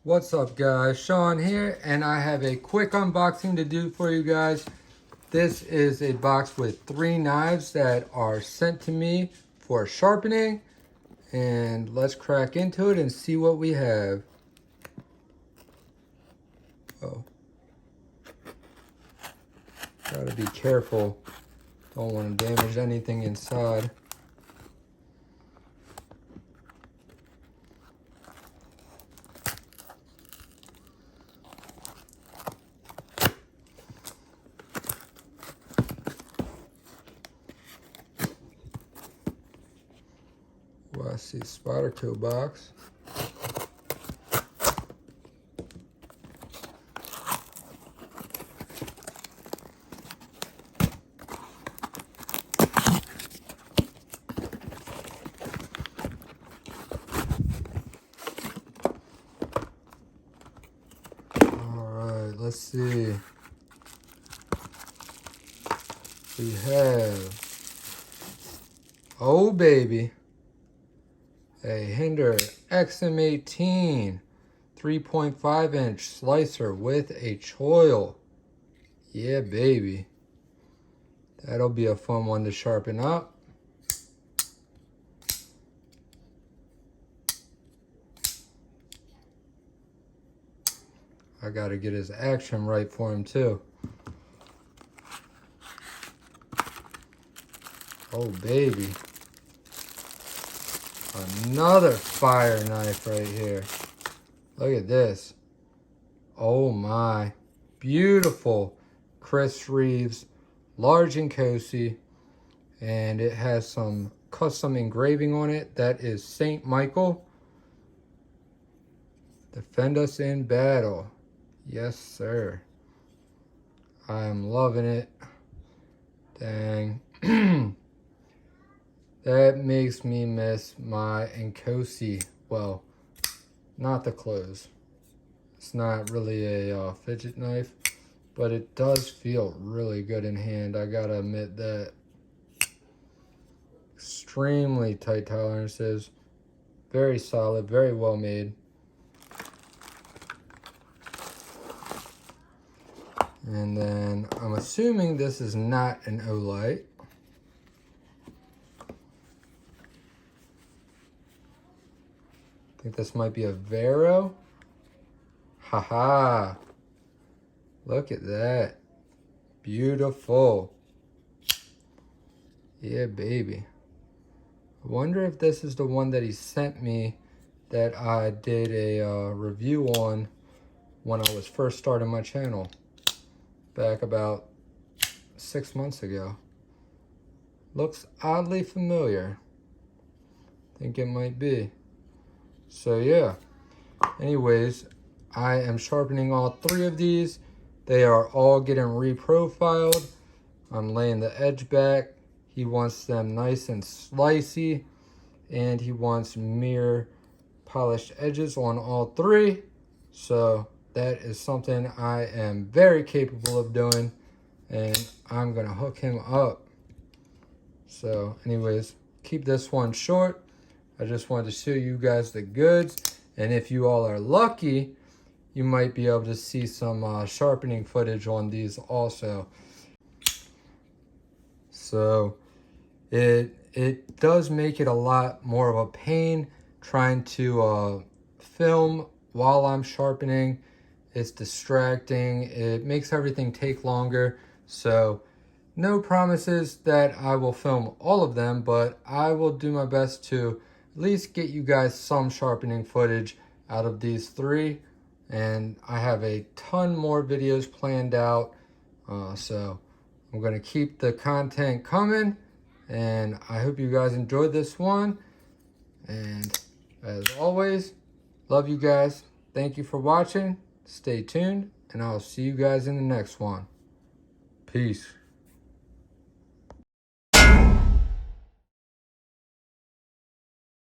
What's up guys, Sean here, and I have a quick unboxing to do for you guys. This is a box with 3 knives that are sent to me for sharpening, and let's crack into it and see what we have. Oh, gotta be careful, don't want to damage anything inside. Well, I see SPYDERCO box. Alright, let's see. We have, oh baby, a Hinder XM18 3.5 inch slicer with a choil. Yeah, baby. That'll be a fun one to sharpen up. I gotta get his action right for him too. Oh, baby. Another fire knife right here. Look at this. Oh my. Beautiful Chris Reeves large and cozy, and it has some custom engraving on it. That is Saint Michael. Defend us in battle. Yes sir. I am loving it. Dang. That makes me miss my Nkosi. Well, not the clothes. It's not really a fidget knife, but it does feel really good in hand. I gotta admit that. Extremely tight tolerances. Very solid, very well made. And then I'm assuming this is not an Olight. I think this might be a Vero. Haha. Look at that. Beautiful. Yeah, baby. I wonder if this is the one that he sent me that I did a review on when I was first starting my channel. Back about 6 months ago. Looks oddly familiar. I think it might be. So yeah, anyways, I am sharpening all 3 of these. They are all getting reprofiled. I'm laying the edge back. He wants them nice and slicey, and he wants mirror polished edges on all 3. So that is something I am very capable of doing, and I'm gonna hook him up. So anyways, keep this one short. I just wanted to show you guys the goods, and if you all are lucky, you might be able to see some sharpening footage on these also. So it does make it a lot more of a pain trying to film while I'm sharpening. It's distracting. It makes everything take longer. So no promises that I will film all of them, but I will do my best to at least get you guys some sharpening footage out of these 3. And I have a ton more videos planned out. So I'm going to keep the content coming. And I hope you guys enjoyed this one. And as always, love you guys. Thank you for watching. Stay tuned. And I'll see you guys in the next one. Peace.